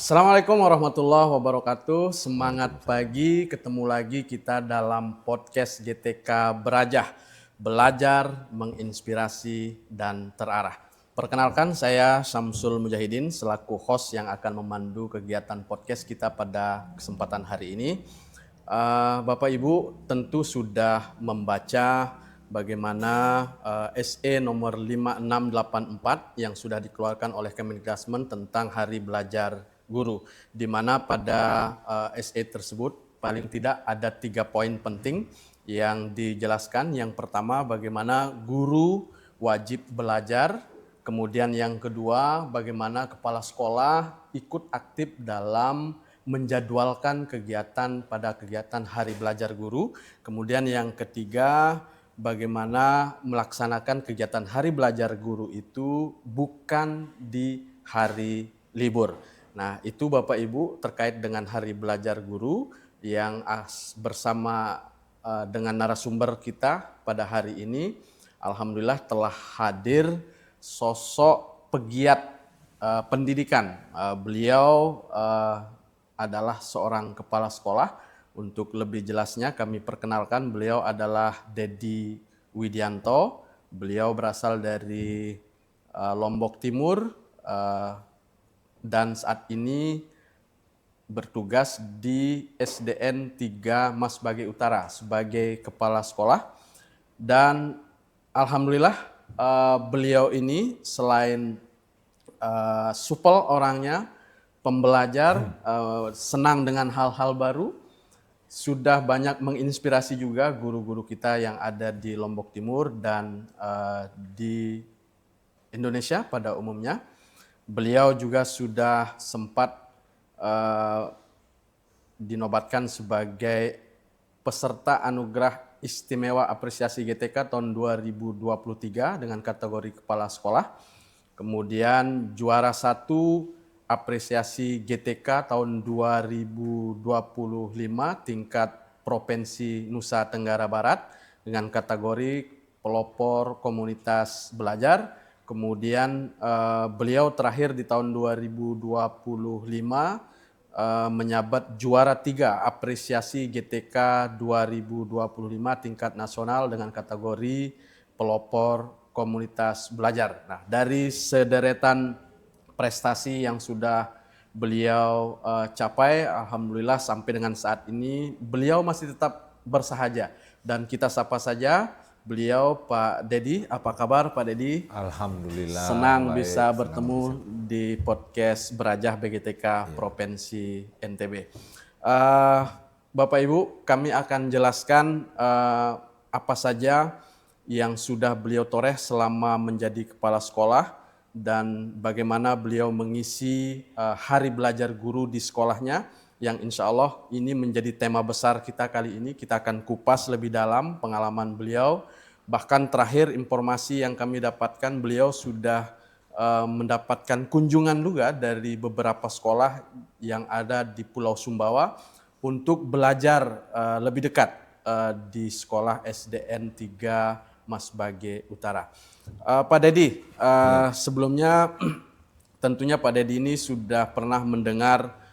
Assalamualaikum warahmatullahi wabarakatuh. Semangat pagi, ketemu lagi kita dalam podcast GTK Berajah, belajar, menginspirasi, dan terarah. Perkenalkan, saya Syamsul Mujahidin selaku host yang akan memandu kegiatan podcast kita pada kesempatan hari ini. Bapak Ibu tentu sudah membaca bagaimana SE nomor 5684 yang sudah dikeluarkan oleh Kemendikbud tentang Hari Belajar Guru, di mana pada SE tersebut paling tidak ada 3 poin penting yang dijelaskan. Yang pertama, bagaimana guru wajib belajar. Kemudian yang kedua, bagaimana kepala sekolah ikut aktif dalam menjadwalkan kegiatan pada kegiatan Hari Belajar Guru. Kemudian yang ketiga, bagaimana melaksanakan kegiatan Hari Belajar Guru itu bukan di hari libur. Nah, itu Bapak Ibu terkait dengan Hari Belajar Guru yang bersama dengan narasumber kita pada hari ini. Alhamdulillah telah hadir sosok pegiat pendidikan. Beliau adalah seorang kepala sekolah. Untuk lebih jelasnya kami perkenalkan, beliau adalah Dedi Widianto. Beliau berasal dari Lombok Timur dan saat ini bertugas di SDN 3 Masbage Utara sebagai kepala sekolah. Dan alhamdulillah beliau ini selain supel orangnya, pembelajar, senang dengan hal-hal baru, sudah banyak menginspirasi juga guru-guru kita yang ada di Lombok Timur dan di Indonesia pada umumnya. Beliau juga sudah sempat dinobatkan sebagai peserta anugerah istimewa apresiasi GTK tahun 2023 dengan kategori kepala sekolah. Kemudian juara 1 apresiasi GTK tahun 2025 tingkat Provinsi Nusa Tenggara Barat dengan kategori pelopor komunitas belajar. Kemudian beliau terakhir di tahun 2025 menyabat juara 3 apresiasi GTK 2025 tingkat nasional dengan kategori pelopor komunitas belajar. Nah, dari sederetan prestasi yang sudah beliau capai, alhamdulillah sampai dengan saat ini beliau masih tetap bersahaja. Dan kita sapa saja beliau, Pak Dedi. Apa kabar Pak Dedi? Alhamdulillah Senang baik, bisa senang bertemu di podcast Berajah BGTK Provinsi NTB. Bapak Ibu, kami akan jelaskan apa saja yang sudah beliau toreh selama menjadi kepala sekolah dan bagaimana beliau mengisi Hari Belajar Guru di sekolahnya, yang insya Allah ini menjadi tema besar kita kali ini. Kita akan kupas lebih dalam pengalaman beliau. Bahkan terakhir informasi yang kami dapatkan, beliau sudah mendapatkan kunjungan juga dari beberapa sekolah yang ada di Pulau Sumbawa untuk belajar lebih dekat di sekolah SDN 3 Masbage Utara. Pak Dedi, sebelumnya tentunya Pak Dedi ini sudah pernah mendengar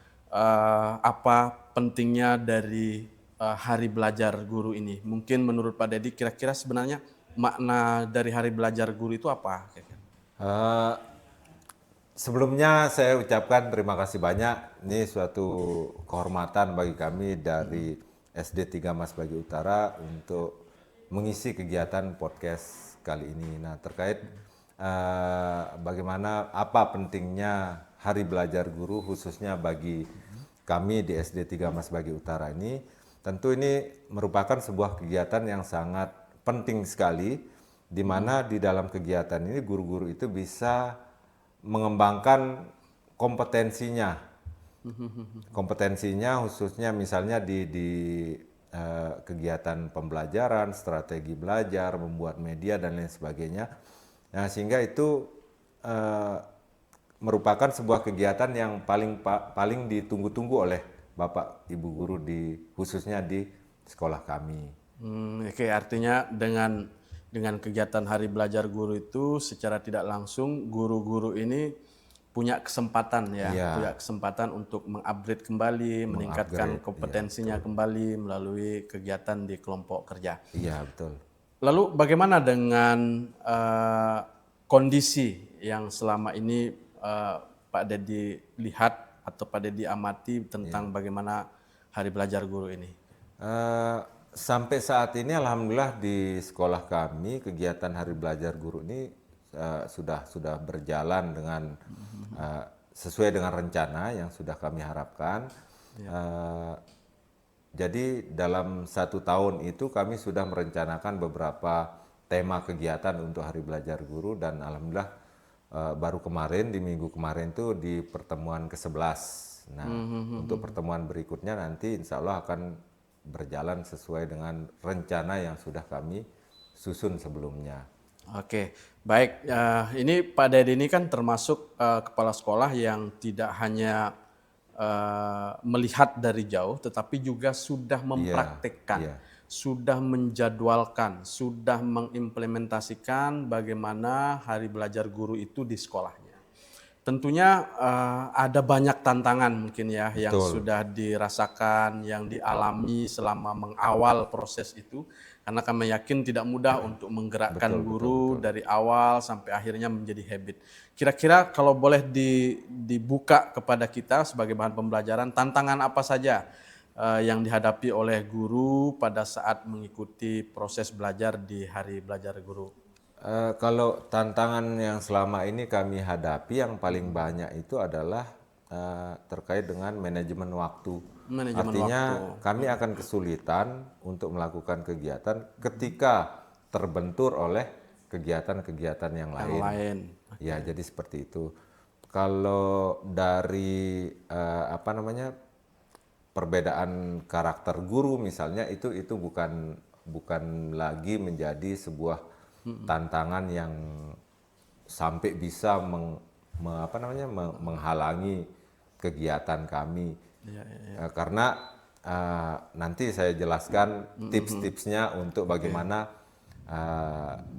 apa pentingnya dari Hari Belajar Guru ini. Mungkin menurut Pak Dedi kira-kira sebenarnya makna dari Hari Belajar Guru itu apa? Eh, Sebelumnya saya ucapkan terima kasih banyak. Ini suatu kehormatan bagi kami dari SD 3 Masbage Utara untuk mengisi kegiatan podcast kali ini. Nah, terkait bagaimana apa pentingnya Hari Belajar Guru khususnya bagi kami di SD 3 Masbage Utara ini, tentu ini merupakan sebuah kegiatan yang sangat penting sekali, di mana di dalam kegiatan ini guru-guru itu bisa mengembangkan kompetensinya. Kompetensinya khususnya misalnya di kegiatan pembelajaran, strategi belajar, membuat media dan lain sebagainya. Nah, sehingga itu merupakan sebuah kegiatan yang paling ditunggu-tunggu oleh Bapak Ibu guru khususnya di sekolah kami. Oke, artinya dengan kegiatan Hari Belajar Guru itu secara tidak langsung guru-guru ini punya kesempatan ya, Iya. punya kesempatan untuk mengupgrade kembali, meningkatkan Mengupgrade, kompetensinya kembali melalui kegiatan di kelompok kerja. Iya, betul. Lalu bagaimana dengan kondisi yang selama ini Pak Dedi lihat atau Pak Dedi amati tentang bagaimana Hari Belajar Guru ini? Eh, Sampai saat ini alhamdulillah di sekolah kami kegiatan Hari Belajar Guru ini sudah berjalan dengan sesuai dengan rencana yang sudah kami harapkan. Eh, jadi dalam 1 tahun itu kami sudah merencanakan beberapa tema kegiatan untuk Hari Belajar Guru dan alhamdulillah baru kemarin di minggu kemarin itu di pertemuan ke-11. Nah, untuk pertemuan berikutnya nanti insya Allah akan berjalan sesuai dengan rencana yang sudah kami susun sebelumnya. Oke, baik. Ini Pak Dedi ini kan termasuk kepala sekolah yang tidak hanya melihat dari jauh, tetapi juga sudah mempraktekkan, iya. sudah menjadwalkan, sudah mengimplementasikan bagaimana Hari Belajar Guru itu di sekolahnya. Tentunya ada banyak tantangan mungkin ya yang Betul. sudah dirasakan, yang dialami selama mengawal proses itu. Karena kami yakin tidak mudah untuk menggerakkan guru dari awal sampai akhirnya menjadi habit. Kira-kira kalau boleh dibuka kepada kita sebagai bahan pembelajaran, tantangan apa saja yang dihadapi oleh guru pada saat mengikuti proses belajar di Hari Belajar Guru? Kalau tantangan yang selama ini kami hadapi yang paling banyak itu adalah terkait dengan manajemen waktu. Manajemen Artinya waktu. kami akan kesulitan untuk melakukan kegiatan ketika terbentur oleh kegiatan-kegiatan yang Yang lain. lain. Ya, jadi seperti itu. Kalau dari perbedaan karakter guru misalnya itu bukan lagi menjadi sebuah tantangan yang sampai bisa menghalangi kegiatan kami. Karena nanti saya jelaskan tips-tipsnya untuk bagaimana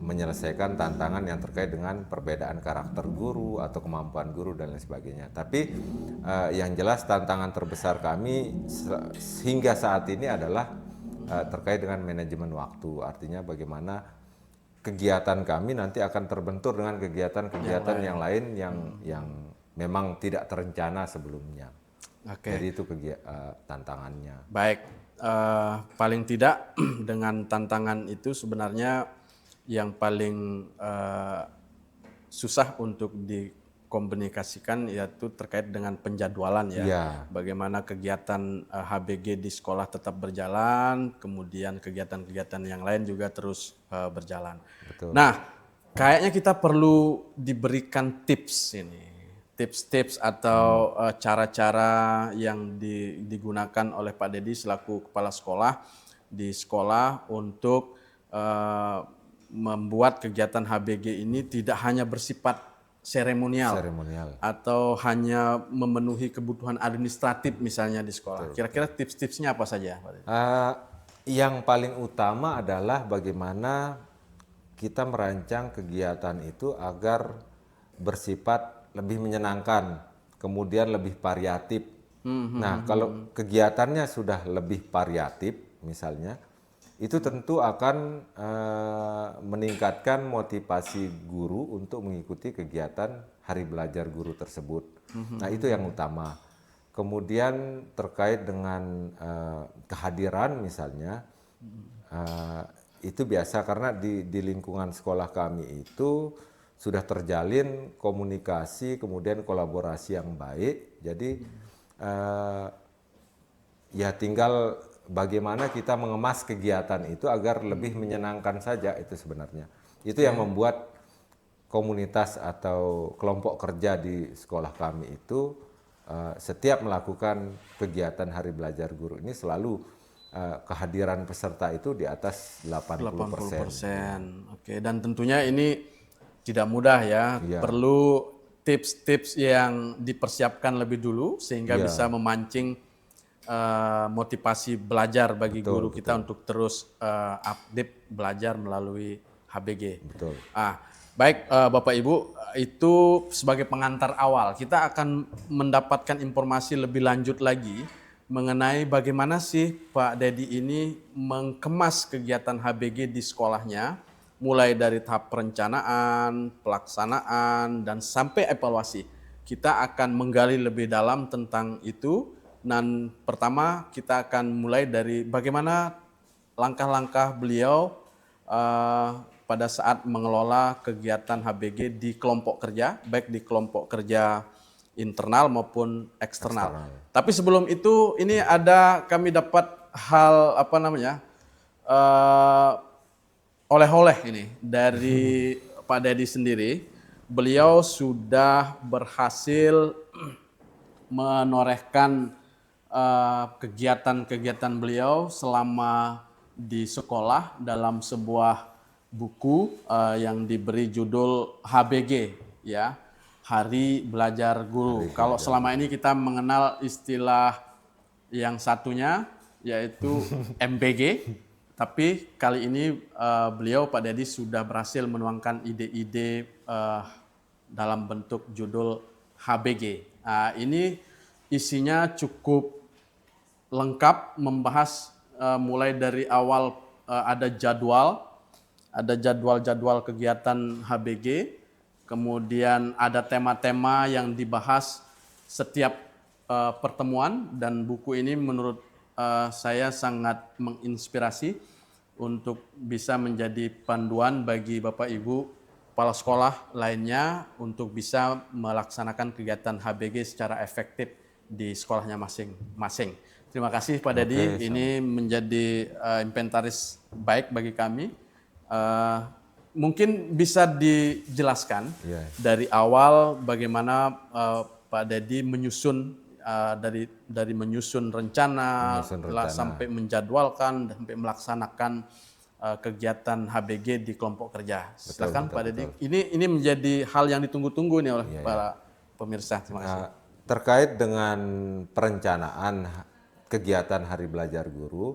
menyelesaikan tantangan yang terkait dengan perbedaan karakter guru atau kemampuan guru dan lain sebagainya. Tapi yang jelas tantangan terbesar kami hingga saat ini adalah terkait dengan manajemen waktu. Artinya bagaimana kegiatan kami nanti akan terbentur dengan kegiatan-kegiatan yang lain yang memang tidak terencana sebelumnya. Jadi itu tantangannya. Baik, paling tidak dengan tantangan itu sebenarnya yang paling susah untuk dikomunikasikan yaitu terkait dengan penjadwalan ya. Iya. Bagaimana kegiatan HBG di sekolah tetap berjalan, kemudian kegiatan-kegiatan yang lain juga terus berjalan. Betul. Nah, kayaknya kita perlu diberikan tips ini. Tips-tips atau cara-cara yang digunakan oleh Pak Dedi selaku kepala sekolah di sekolah untuk membuat kegiatan HBG ini tidak hanya bersifat seremonial atau hanya memenuhi kebutuhan administratif misalnya di sekolah. Kira-kira tips-tipsnya apa saja, Pak Dedi? Yang paling utama adalah bagaimana kita merancang kegiatan itu agar bersifat lebih menyenangkan, kemudian lebih variatif. Nah, kalau kegiatannya sudah lebih variatif, misalnya, itu tentu akan meningkatkan motivasi guru untuk mengikuti kegiatan Hari Belajar Guru tersebut. Nah, itu yang utama. Kemudian terkait dengan kehadiran, misalnya, itu biasa karena di lingkungan sekolah kami itu sudah terjalin komunikasi, kemudian kolaborasi yang baik. Jadi ya tinggal bagaimana kita mengemas kegiatan itu agar lebih menyenangkan saja itu sebenarnya. Itu yang membuat komunitas atau kelompok kerja di sekolah kami itu setiap melakukan kegiatan Hari Belajar Guru ini selalu kehadiran peserta itu di atas 80%. Oke, dan tentunya ini tidak mudah ya, perlu tips-tips yang dipersiapkan lebih dulu sehingga bisa memancing motivasi belajar bagi guru kita untuk terus update belajar melalui HBG. Betul. Baik Bapak Ibu, itu sebagai pengantar awal. Kita akan mendapatkan informasi lebih lanjut lagi mengenai bagaimana sih Pak Dedi ini mengemas kegiatan HBG di sekolahnya, mulai dari tahap perencanaan, pelaksanaan, dan sampai evaluasi. Kita akan menggali lebih dalam tentang itu, dan pertama kita akan mulai dari bagaimana langkah-langkah beliau pada saat mengelola kegiatan HBG di kelompok kerja, baik di kelompok kerja internal maupun eksternal. Tapi sebelum itu, ini kami dapat hal oleh-oleh ini dari Pak Dedi sendiri. Beliau sudah berhasil menorehkan kegiatan-kegiatan beliau selama di sekolah dalam sebuah buku yang diberi judul HBG, ya, Hari Belajar Guru. Kalau selama ini kita mengenal istilah yang satunya yaitu MBG, tapi kali ini beliau Pak Dedi sudah berhasil menuangkan ide-ide dalam bentuk judul HBG. Ini isinya cukup lengkap, membahas mulai dari awal ada jadwal kegiatan HBG, kemudian ada tema-tema yang dibahas setiap pertemuan, dan buku ini menurut saya sangat menginspirasi untuk bisa menjadi panduan bagi Bapak Ibu kepala sekolah lainnya untuk bisa melaksanakan kegiatan HBG secara efektif di sekolahnya masing-masing. Terima kasih Pak Dedi, ini menjadi inventaris baik bagi kami. Mungkin bisa dijelaskan dari awal bagaimana Pak Dedi menyusun dari menyusun rencana, sampai menjadwalkan dan sampai melaksanakan kegiatan HBG di kelompok kerja. Silakan Pak Dedi. Ini menjadi hal yang ditunggu-tunggu nih oleh para pemirsa. Terima kasih. Terkait dengan perencanaan kegiatan Hari Belajar Guru,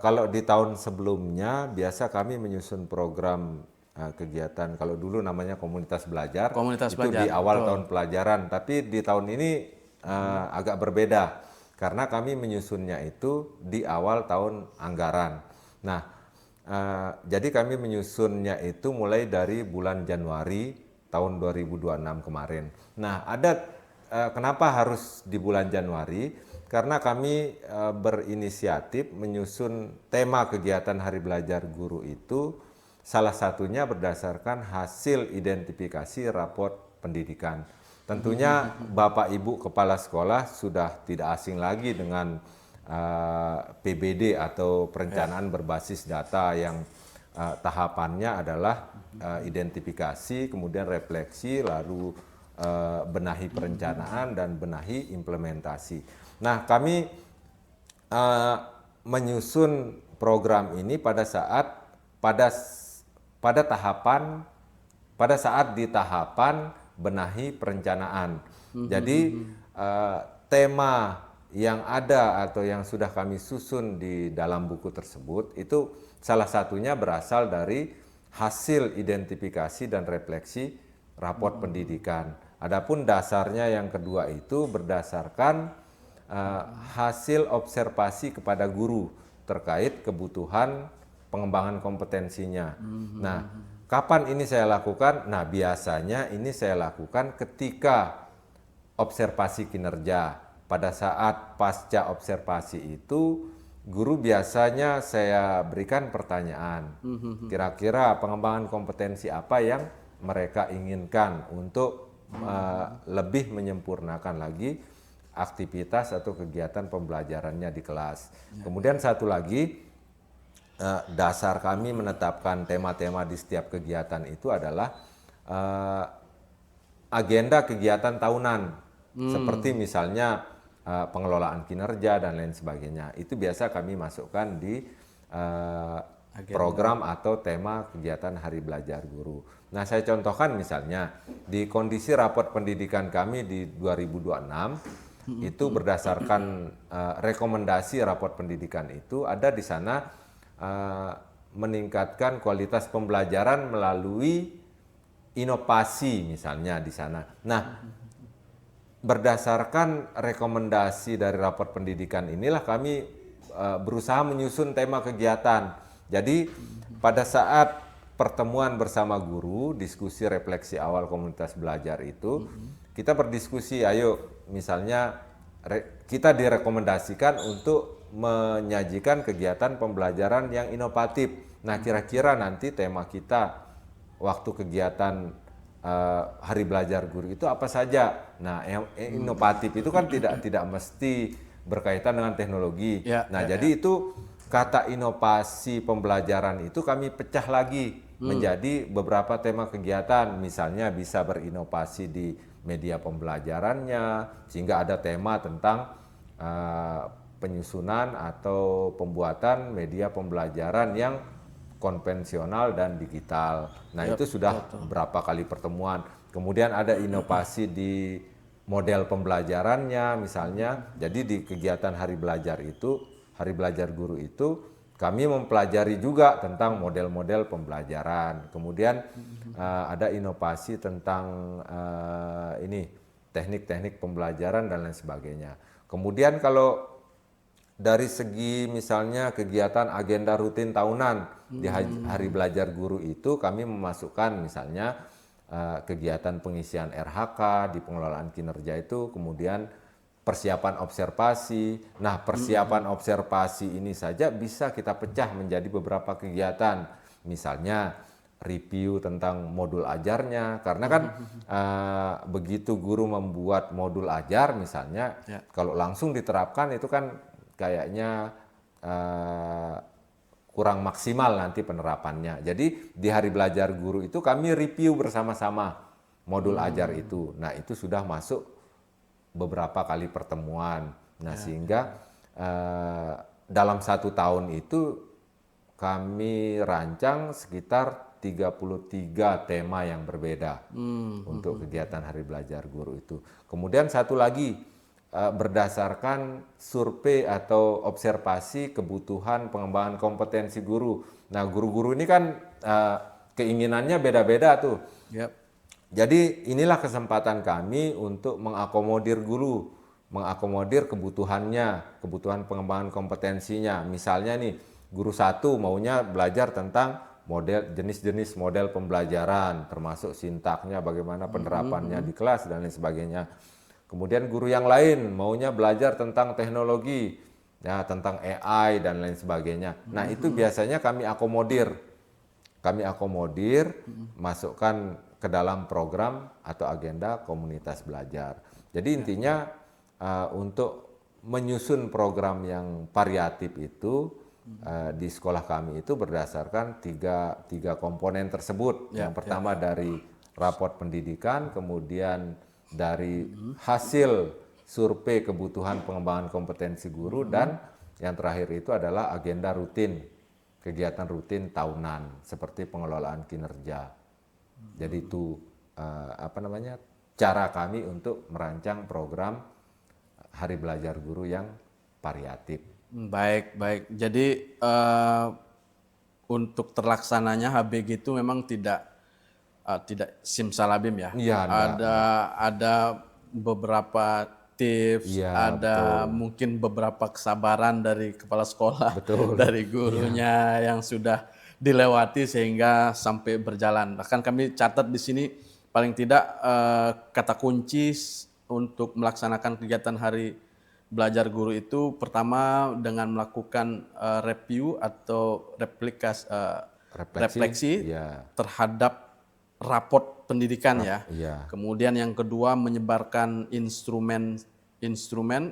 kalau di tahun sebelumnya biasa kami menyusun program kegiatan, kalau dulu namanya komunitas belajar, di awal tahun pelajaran, tapi di tahun ini agak berbeda karena kami menyusunnya itu di awal tahun anggaran. Nah, jadi kami menyusunnya itu mulai dari bulan Januari tahun 2026 kemarin. Nah, kenapa harus di bulan Januari? Karena kami berinisiatif menyusun tema kegiatan Hari Belajar Guru itu salah satunya berdasarkan hasil identifikasi raport pendidikan. Tentunya Bapak Ibu Kepala Sekolah sudah tidak asing lagi dengan PBD atau perencanaan berbasis data yang tahapannya adalah identifikasi, kemudian refleksi, lalu benahi perencanaan dan benahi implementasi. Nah, kami menyusun program ini pada saat di tahapan benahi perencanaan. Jadi tema yang ada atau yang sudah kami susun di dalam buku tersebut itu salah satunya berasal dari hasil identifikasi dan refleksi raport pendidikan. Adapun dasarnya yang kedua itu berdasarkan hasil observasi kepada guru terkait kebutuhan pengembangan kompetensinya. Nah, kapan ini saya lakukan? Nah, biasanya ini saya lakukan ketika observasi kinerja. Pada saat pasca observasi itu, guru biasanya saya berikan pertanyaan. Kira-kira pengembangan kompetensi apa yang mereka inginkan untuk lebih menyempurnakan lagi aktivitas atau kegiatan pembelajarannya di kelas. Kemudian satu lagi, dasar kami menetapkan tema-tema di setiap kegiatan itu adalah agenda kegiatan tahunan, seperti misalnya pengelolaan kinerja dan lain sebagainya. Itu biasa kami masukkan di program atau tema kegiatan Hari Belajar Guru. Nah, saya contohkan misalnya di kondisi raport pendidikan kami di 2026, itu berdasarkan rekomendasi raport pendidikan itu ada di sana meningkatkan kualitas pembelajaran melalui inovasi misalnya di sana. Nah, berdasarkan rekomendasi dari rapor pendidikan inilah kami berusaha menyusun tema kegiatan. Jadi pada saat pertemuan bersama guru, diskusi refleksi awal komunitas belajar itu, kita berdiskusi, ayo misalnya kita direkomendasikan untuk menyajikan kegiatan pembelajaran yang inovatif. Nah, kira-kira nanti tema kita waktu kegiatan Hari Belajar Guru itu apa saja. Nah, yang inovatif itu kan tidak mesti berkaitan dengan teknologi. Jadi itu kata inovasi pembelajaran itu kami pecah lagi menjadi beberapa tema kegiatan. Misalnya bisa berinovasi di media pembelajarannya, sehingga ada tema tentang penyusunan atau pembuatan media pembelajaran yang konvensional dan digital. Nah, itu sudah berapa kali pertemuan. Kemudian ada inovasi di model pembelajarannya misalnya. Jadi di kegiatan Hari Belajar itu, Hari Belajar Guru itu, kami mempelajari juga tentang model-model pembelajaran. Kemudian ada inovasi tentang teknik-teknik pembelajaran dan lain sebagainya. Kemudian kalau dari segi misalnya kegiatan agenda rutin tahunan di Hari Belajar Guru itu kami memasukkan misalnya kegiatan pengisian RHK di pengelolaan kinerja itu, kemudian persiapan observasi. Nah, persiapan observasi ini saja bisa kita pecah menjadi beberapa kegiatan. Misalnya review tentang modul ajarnya, karena kan begitu guru membuat modul ajar misalnya, kalau langsung diterapkan itu kan kayaknya kurang maksimal nanti penerapannya. Jadi di Hari Belajar Guru itu kami review bersama-sama modul ajar itu. Nah, itu sudah masuk beberapa kali pertemuan. Nah, sehingga dalam 1 tahun itu kami rancang sekitar 33 tema yang berbeda untuk kegiatan Hari Belajar Guru itu. Kemudian satu lagi, berdasarkan survei atau observasi kebutuhan pengembangan kompetensi guru. Nah, guru-guru ini kan keinginannya beda-beda tuh. Jadi inilah kesempatan kami untuk mengakomodir guru, mengakomodir kebutuhannya, kebutuhan pengembangan kompetensinya. Misalnya nih, guru 1 maunya belajar tentang jenis-jenis model pembelajaran, termasuk sintaknya, bagaimana penerapannya di kelas dan lain sebagainya. Kemudian guru yang lain maunya belajar tentang teknologi, ya, tentang AI dan lain sebagainya. Nah, itu biasanya kami akomodir, masukkan ke dalam program atau agenda komunitas belajar. Jadi intinya untuk menyusun program yang variatif itu di sekolah kami itu berdasarkan tiga komponen tersebut. Yang pertama dari raport pendidikan, kemudian dari hasil survei kebutuhan pengembangan kompetensi guru, dan yang terakhir itu adalah agenda rutin, kegiatan rutin tahunan seperti pengelolaan kinerja. Jadi itu cara kami untuk merancang program Hari Belajar Guru yang variatif. Baik. Jadi untuk terlaksananya HBG itu memang tidak simsalabim ya. Iya, ada beberapa tips, ada mungkin beberapa kesabaran dari kepala sekolah, dari gurunya yang sudah dilewati sehingga sampai berjalan. Bahkan kami catat di sini paling tidak kata kunci untuk melaksanakan kegiatan Hari Belajar Guru itu pertama dengan melakukan review atau refleksi terhadap raport pendidikan ya. Kemudian yang kedua menyebarkan instrumen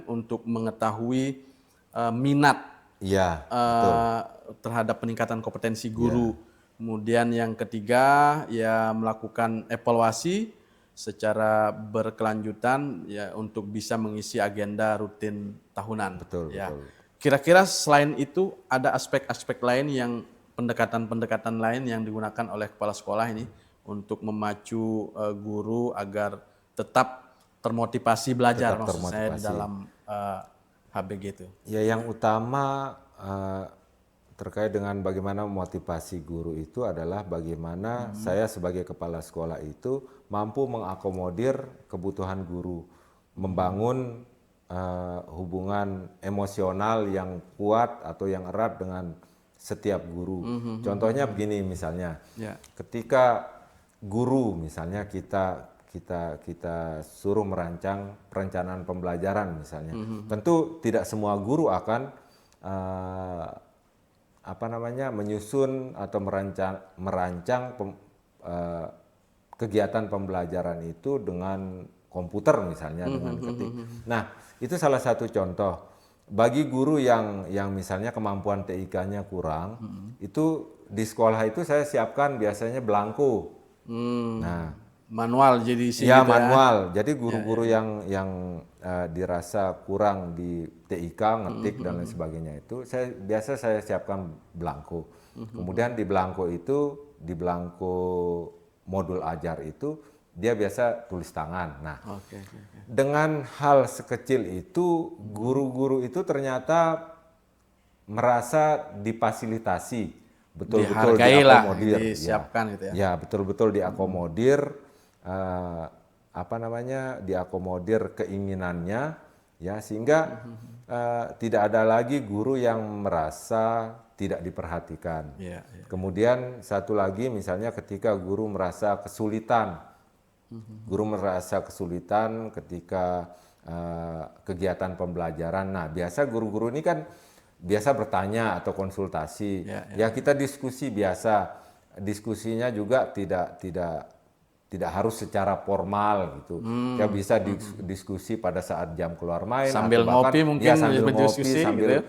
untuk mengetahui minat terhadap peningkatan kompetensi guru. Kemudian yang ketiga ya melakukan evaluasi secara berkelanjutan ya untuk bisa mengisi agenda rutin tahunan. Betul. Kira-kira selain itu ada aspek-aspek lain yang pendekatan-pendekatan lain yang digunakan oleh kepala sekolah ini untuk memacu guru agar tetap termotivasi belajar, maksud saya di dalam HBG itu. Ya, yang utama terkait dengan bagaimana motivasi guru itu adalah bagaimana saya sebagai kepala sekolah itu mampu mengakomodir kebutuhan guru, membangun hubungan emosional yang kuat atau yang erat dengan setiap guru. Contohnya begini misalnya, Ya. ketika guru misalnya kita suruh merancang perencanaan pembelajaran misalnya, tentu tidak semua guru akan menyusun atau merancang kegiatan pembelajaran itu dengan komputer misalnya dengan ketik. Nah, itu salah satu contoh. Bagi guru yang misalnya kemampuan TIK-nya kurang, itu di sekolah itu saya siapkan biasanya belangko. Nah, Manual jadi isi ya gitu ya. manual. Jadi guru-guru yang dirasa kurang di TIK, ngetik dan lain sebagainya itu saya siapkan belangko. Kemudian di belangko itu, di belangko modul ajar itu dia biasa tulis tangan. Nah, Oke. dengan hal sekecil itu guru-guru itu ternyata merasa difasilitasi, betul-betul Dihargai lah, diakomodir, disiapkan gitu ya. ya betul-betul diakomodir, diakomodir keinginannya, ya sehingga tidak ada lagi guru yang merasa tidak diperhatikan. Iya. Kemudian satu lagi misalnya ketika guru merasa kesulitan. Guru merasa kesulitan ketika kegiatan pembelajaran. Nah, biasa guru-guru ini kan biasa bertanya atau konsultasi. Ya kita diskusi biasa. Diskusinya juga tidak harus secara formal gitu. Kita bisa diskusi pada saat jam keluar main Sambil atau bahkan ngopi mungkin ya sambil berdiskusi ngopi, sambil gitu ya.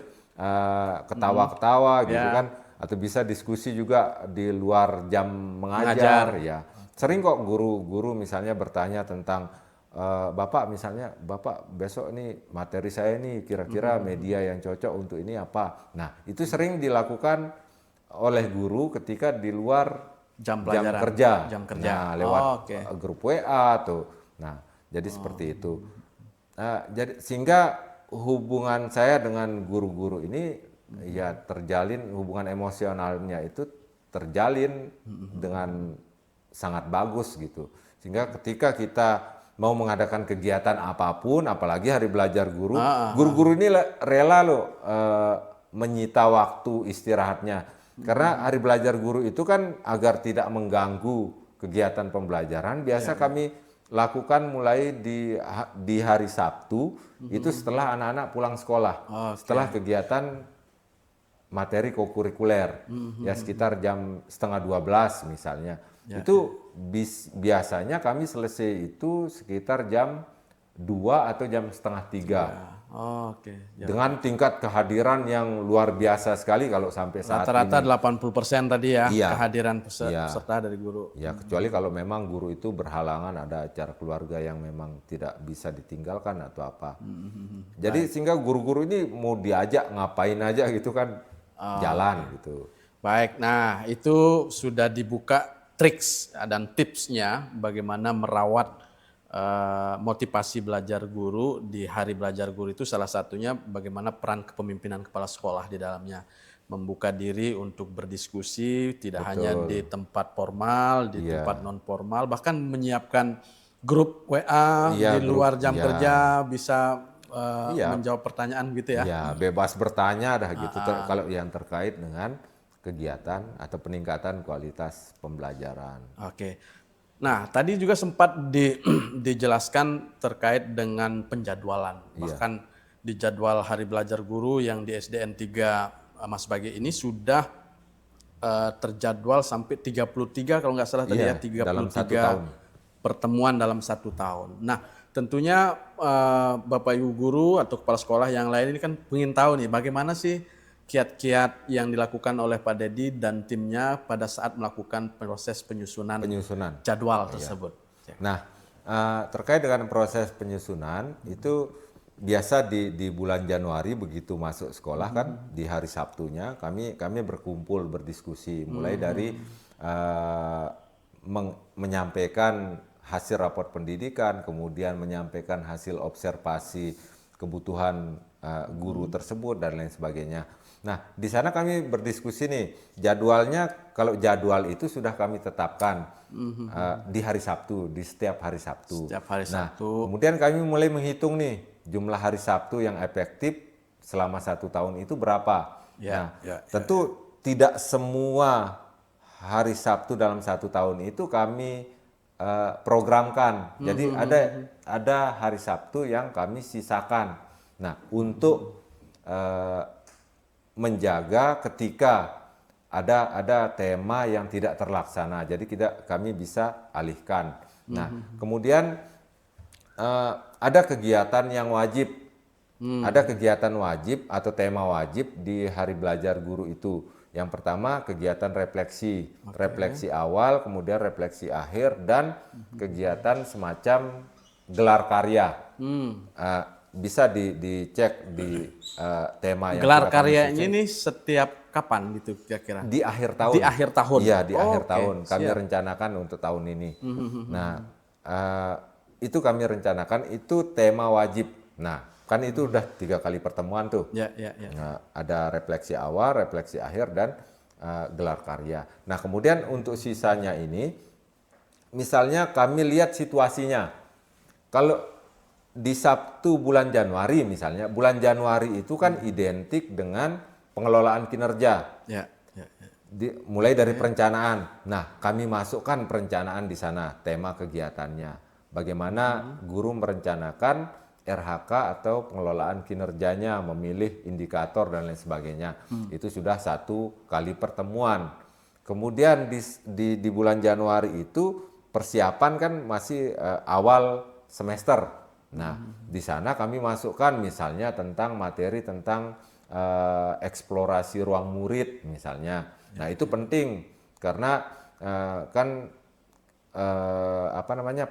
ketawa-ketawa gitu kan. Atau bisa diskusi juga di luar jam mengajar ya. Sering kok guru-guru misalnya bertanya tentang Bapak misalnya, Bapak besok nih materi saya nih kira-kira media yang cocok untuk ini apa. Nah itu sering dilakukan oleh guru ketika di luar Jam kerja. Nah lewat grup WA tuh. Nah jadi seperti itu. Jadi sehingga hubungan saya dengan guru-guru ini ya terjalin, hubungan emosionalnya itu terjalin dengan sangat bagus gitu. Sehingga ketika kita mau mengadakan kegiatan apapun, apalagi hari belajar guru, guru-guru ini rela loh menyita waktu istirahatnya. Karena hari belajar guru itu kan agar tidak mengganggu kegiatan pembelajaran, biasa kami lakukan mulai di hari Sabtu, itu setelah anak-anak pulang sekolah, setelah kegiatan materi kokurikuler, ya sekitar jam 11:30 misalnya. Itu biasanya kami selesai itu sekitar jam 2 atau jam 2:30. Dengan tingkat kehadiran yang luar biasa sekali kalau sampai saat Rata-rata ini. 80% tadi ya kehadiran peserta dari guru. Ya, kecuali kalau memang guru itu berhalangan ada acara keluarga yang memang tidak bisa ditinggalkan atau apa. Jadi sehingga guru-guru ini mau diajak ngapain aja gitu kan jalan gitu. Baik, nah itu sudah dibuka triks dan tipsnya bagaimana merawat motivasi belajar guru di hari belajar guru itu salah satunya bagaimana peran kepemimpinan kepala sekolah di dalamnya. Membuka diri untuk berdiskusi tidak hanya di tempat formal, di tempat non formal, bahkan menyiapkan grup WA di luar jam kerja bisa menjawab pertanyaan gitu ya. Iya, bebas bertanya dah gitu kalau yang terkait dengan kegiatan atau peningkatan kualitas pembelajaran. Oke. Nah, tadi juga sempat dijelaskan terkait dengan penjadwalan. Bahkan di jadwal hari belajar guru yang di SDN 3 Mas Bagi ini sudah terjadwal sampai 33 kalau nggak salah tadi ya, 33 dalam 1 tahun. Pertemuan dalam 1 tahun. Nah, tentunya Bapak Ibu guru atau kepala sekolah yang lain ini kan ingin tahu nih bagaimana sih kiat-kiat yang dilakukan oleh Pak Dedi dan timnya pada saat melakukan proses penyusunan jadwal tersebut. Nah, terkait dengan proses penyusunan itu biasa di bulan Januari begitu masuk sekolah kan di hari Sabtunya kami berkumpul berdiskusi mulai dari menyampaikan hasil raport pendidikan, kemudian menyampaikan hasil observasi kebutuhan guru tersebut dan lain sebagainya. Nah, di sana kami berdiskusi nih, jadwalnya kalau jadwal itu sudah kami tetapkan di hari Sabtu, di setiap hari Sabtu. Setiap hari Nah, Sabtu. kemudian kami mulai menghitung nih jumlah hari Sabtu yang efektif selama 1 tahun itu berapa. Nah, tentu tidak semua hari Sabtu dalam 1 tahun itu kami programkan. Jadi ada hari Sabtu yang kami sisakan. Nah, untuk menjaga ketika ada tema yang tidak terlaksana, jadi kami bisa alihkan. Nah, kemudian ada kegiatan yang wajib, ada kegiatan wajib atau tema wajib di hari belajar guru itu. Yang pertama kegiatan refleksi, refleksi awal, kemudian refleksi akhir, dan kegiatan semacam gelar karya. Bisa dicek di tema yang Gelar sudah kami karyanya susun. ini setiap kapan gitu kira-kira? Di akhir tahun. Di akhir tahun. Iya, di akhir oke. tahun kami Siap. rencanakan untuk tahun ini. Nah, itu kami rencanakan itu tema wajib. Nah, kan itu udah 3 kali pertemuan tuh. Ya. Nah, ada refleksi awal, refleksi akhir, dan gelar karya. Nah, kemudian untuk sisanya ini, misalnya kami lihat situasinya. Kalau di Sabtu bulan Januari misalnya, bulan Januari itu kan identik dengan pengelolaan kinerja. Ya. Mulai dari perencanaan. Nah, kami masukkan perencanaan di sana, tema kegiatannya. Bagaimana guru merencanakan RHK atau pengelolaan kinerjanya, memilih indikator dan lain sebagainya. Itu sudah 1 kali pertemuan. Kemudian di bulan Januari itu persiapan kan masih awal semester. Nah, di sana kami masukkan misalnya tentang materi tentang eksplorasi ruang murid misalnya. Nah, itu penting karena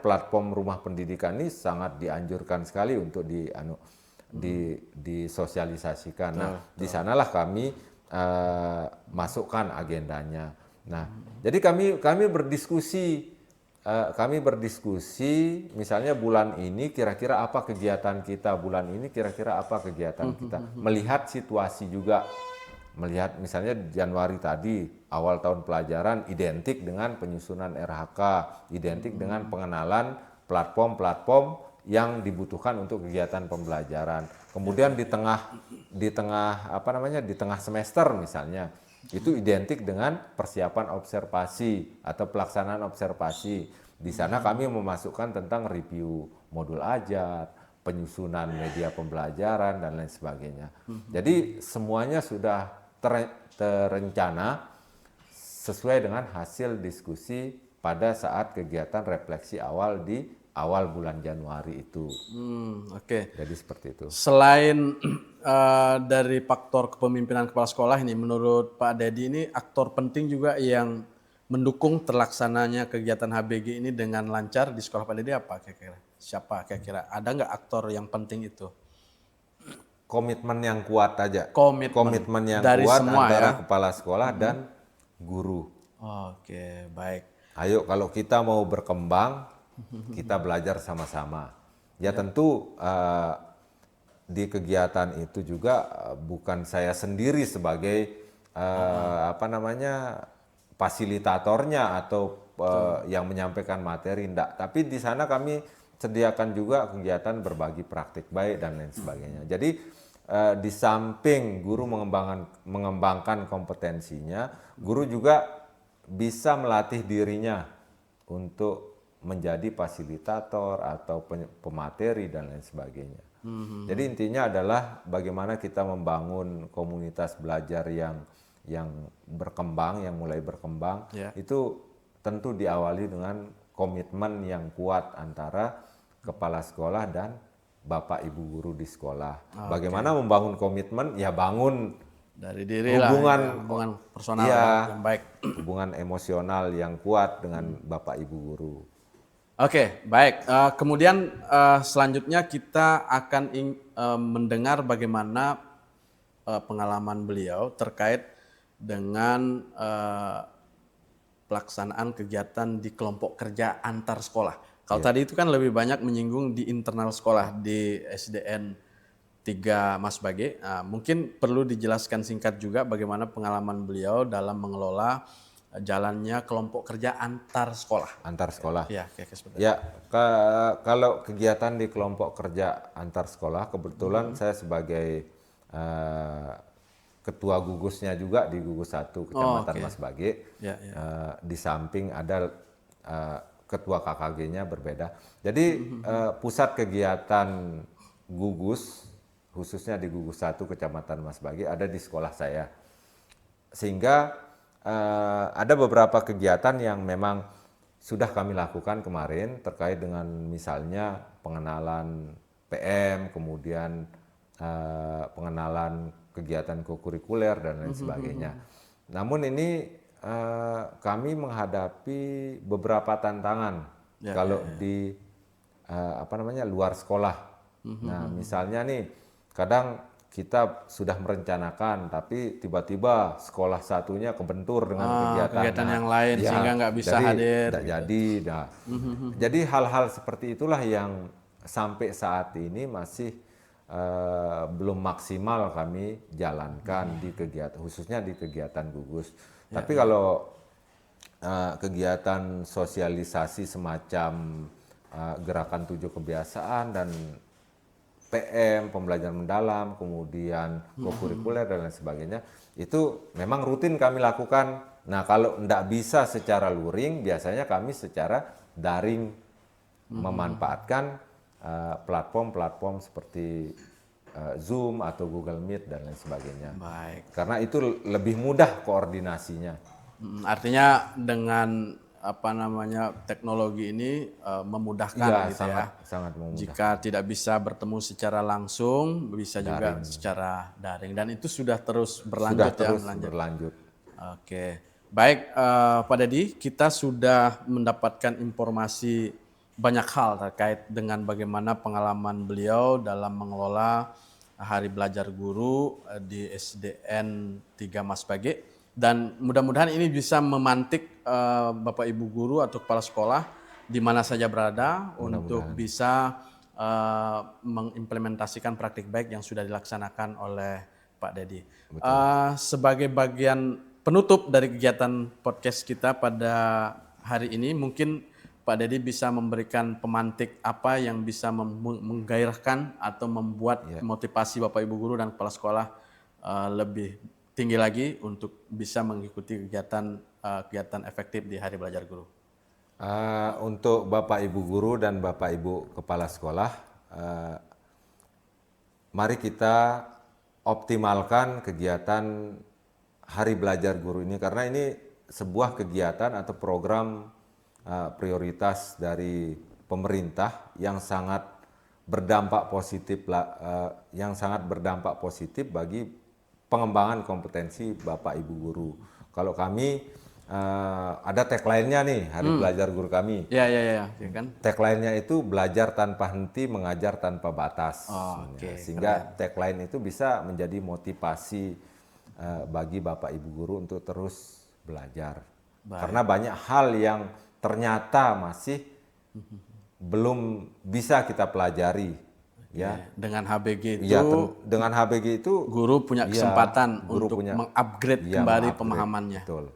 platform rumah pendidikan ini sangat dianjurkan sekali untuk disosialisasikan. Nah, di sanalah kami masukkan agendanya. Nah, jadi kami berdiskusi. Kami berdiskusi, misalnya bulan ini kira-kira apa kegiatan kita, bulan ini kira-kira apa kegiatan kita. Melihat situasi juga, melihat misalnya Januari tadi, awal tahun pelajaran, identik dengan penyusunan RHK, identik dengan pengenalan platform-platform yang dibutuhkan untuk kegiatan pembelajaran. Kemudian di tengah semester misalnya, itu identik dengan persiapan observasi atau pelaksanaan observasi. Di sana kami memasukkan tentang review modul ajar, penyusunan media pembelajaran, dan lain sebagainya. Jadi semuanya sudah terencana sesuai dengan hasil diskusi pada saat kegiatan refleksi awal di awal bulan Januari itu. Oke. Jadi seperti itu. Selain dari faktor kepemimpinan kepala sekolah ini, menurut Pak Dedi ini aktor penting juga yang mendukung terlaksananya kegiatan HBG ini dengan lancar di sekolah Pak Dedi apa kira-kira? Siapa kira-kira? Ada nggak aktor yang penting itu? Komitmen yang kuat aja. Komitmen yang dari kuat semua, antara ya? kepala sekolah dan guru. Oke, baik. Ayo, kalau kita mau berkembang, kita belajar sama-sama. Ya tentu di kegiatan itu juga bukan saya sendiri sebagai fasilitatornya atau yang menyampaikan materi, enggak. Tapi di sana kami sediakan juga kegiatan berbagi praktik baik dan lain sebagainya. Jadi di samping guru mengembangkan kompetensinya, guru juga bisa melatih dirinya untuk menjadi fasilitator atau pemateri dan lain sebagainya. Jadi intinya adalah bagaimana kita membangun komunitas belajar yang berkembang, yang mulai berkembang. Itu tentu diawali dengan komitmen yang kuat antara kepala sekolah dan Bapak Ibu guru di sekolah. Bagaimana membangun komitmen? Ya bangun dari diri hubungan personal yang baik. Hubungan emosional yang kuat dengan Bapak Ibu guru. Oke, baik. Kemudian selanjutnya kita akan mendengar bagaimana pengalaman beliau terkait dengan pelaksanaan kegiatan di kelompok kerja antar sekolah. Kalau tadi itu kan lebih banyak menyinggung di internal sekolah, di SDN 3 Mas Bage. Mungkin perlu dijelaskan singkat juga bagaimana pengalaman beliau dalam mengelola jalannya kelompok kerja antar sekolah. Antar sekolah. Ya, kayak seperti itu. Ya, kalau kegiatan di kelompok kerja antar sekolah, kebetulan saya sebagai eh, ketua gugusnya juga di Gugus 1 Oh, Kecamatan oke. Mas Bage. Ya, ya. Di samping ada ketua KKG-nya berbeda. Jadi pusat kegiatan gugus, khususnya di Gugus 1 Kecamatan Mas Bage ada di sekolah saya. Sehingga ada beberapa kegiatan yang memang sudah kami lakukan kemarin terkait dengan misalnya pengenalan PM, kemudian pengenalan kegiatan kokurikuler dan lain sebagainya. Namun ini kami menghadapi beberapa tantangan kalau di luar sekolah. Nah, misalnya nih kadang kita sudah merencanakan tapi tiba-tiba sekolah satunya kebentur dengan Kegiatan Nah, yang lain ya, sehingga nggak bisa jadi hadir. tidak jadi. Nah, jadi hal-hal seperti itulah yang sampai saat ini masih belum maksimal kami jalankan di kegiatan, khususnya di kegiatan gugus. Tapi kalau kegiatan sosialisasi semacam gerakan 7 kebiasaan dan PM, pembelajaran mendalam, kemudian kokurikuler dan lain sebagainya, itu memang rutin kami lakukan. Nah, kalau tidak bisa secara luring, biasanya kami secara daring memanfaatkan platform-platform seperti Zoom atau Google Meet dan lain sebagainya. Baik. Karena itu lebih mudah koordinasinya. Artinya dengan teknologi ini memudahkan Iya, gitu ya. sangat memudahkan. Jika tidak bisa bertemu secara langsung, bisa juga secara daring dan itu sudah terus berlanjut Sudah terus berlanjut. berlanjut. Oke, baik Pak Dedi, kita sudah mendapatkan informasi banyak hal terkait dengan bagaimana pengalaman beliau dalam mengelola Hari Belajar Guru di SDN 3 Mas Bage. Dan mudah-mudahan ini bisa memantik Bapak Ibu guru atau kepala sekolah di mana saja berada untuk bisa mengimplementasikan praktik baik yang sudah dilaksanakan oleh Pak Dedi. Sebagai bagian penutup dari kegiatan podcast kita pada hari ini, mungkin Pak Dedi bisa memberikan pemantik apa yang bisa menggairahkan atau membuat motivasi Bapak Ibu guru dan kepala sekolah lebih tinggi lagi untuk bisa mengikuti kegiatan efektif di Hari Belajar Guru. Untuk Bapak Ibu guru dan Bapak Ibu kepala sekolah, mari kita optimalkan kegiatan Hari Belajar Guru ini karena ini sebuah kegiatan atau program prioritas dari pemerintah yang sangat berdampak positif bagi pengembangan kompetensi Bapak Ibu guru. Kalau kami ada tagline-nya nih, Hari Belajar Guru kami. Ya kan? Tagline-nya itu belajar tanpa henti, mengajar tanpa batas. Sehingga tagline itu bisa menjadi motivasi bagi Bapak Ibu guru untuk terus belajar. Karena banyak hal yang ternyata masih belum bisa kita pelajari. Ya, dengan HBG itu, dengan HBG itu guru punya kesempatan guru untuk punya, mengupgrade kembali pemahamannya. Betul.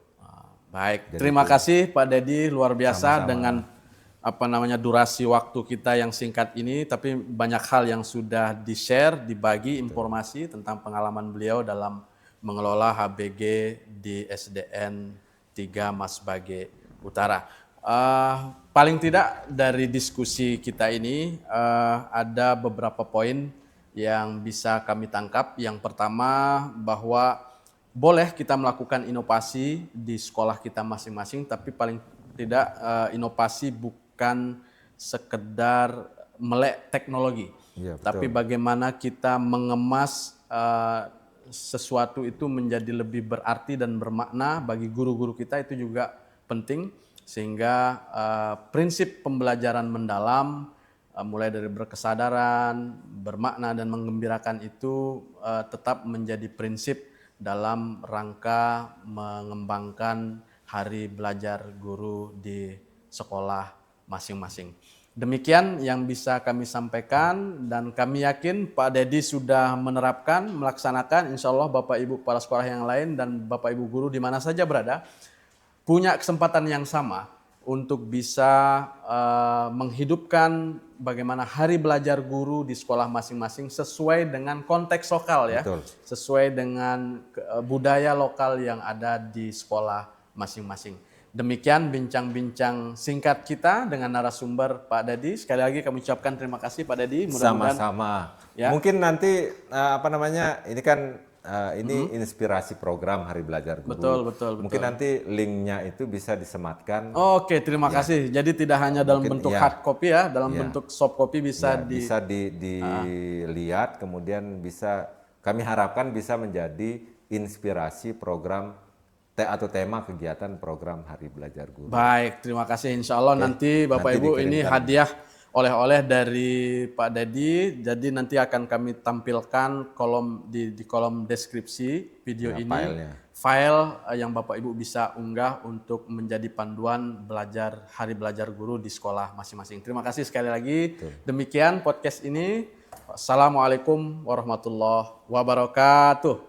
Baik, terima kasih Pak Dedi, luar biasa dengan durasi waktu kita yang singkat ini, tapi banyak hal yang sudah di-share, dibagi informasi tentang pengalaman beliau dalam mengelola HBG di SDN 3 Mas Bage Utara. Paling tidak dari diskusi kita ini ada beberapa poin yang bisa kami tangkap. Yang pertama bahwa boleh kita melakukan inovasi di sekolah kita masing-masing, tapi paling tidak inovasi bukan sekedar melek teknologi, tapi bagaimana kita mengemas sesuatu itu menjadi lebih berarti dan bermakna bagi guru-guru kita, itu juga penting. Sehingga prinsip pembelajaran mendalam mulai dari berkesadaran, bermakna dan menggembirakan itu tetap menjadi prinsip dalam rangka mengembangkan Hari Belajar Guru di sekolah masing-masing. Demikian yang bisa kami sampaikan dan kami yakin Pak Dedi sudah menerapkan, melaksanakan. Insya Allah Bapak Ibu kepala sekolah yang lain dan Bapak Ibu guru di mana saja berada punya kesempatan yang sama untuk bisa menghidupkan bagaimana hari belajar guru di sekolah masing-masing sesuai dengan konteks lokal ya, Betul. sesuai dengan budaya lokal yang ada di sekolah masing-masing. Demikian bincang-bincang singkat kita dengan narasumber Pak Dedi. Sekali lagi kami ucapkan terima kasih Pak Dedi. Sama-sama. Ya. Mungkin nanti ini kan ini inspirasi program Hari Belajar Guru. Betul. Mungkin nanti linknya itu bisa disematkan. Oke, terima kasih. Jadi tidak hanya dalam bentuk hard copy ya, dalam bentuk soft copy bisa dilihat, kemudian kami harapkan bisa menjadi inspirasi program atau tema kegiatan program Hari Belajar Guru. Baik, terima kasih. Insya Allah nanti Bapak Ibu ini hadiah oleh-oleh dari Pak Dedi. Jadi nanti akan kami tampilkan di kolom deskripsi video ini. File yang Bapak Ibu bisa unggah untuk menjadi panduan belajar Hari Belajar Guru di sekolah masing-masing. Terima kasih sekali lagi. Demikian podcast ini. Wassalamualaikum warahmatullahi wabarakatuh.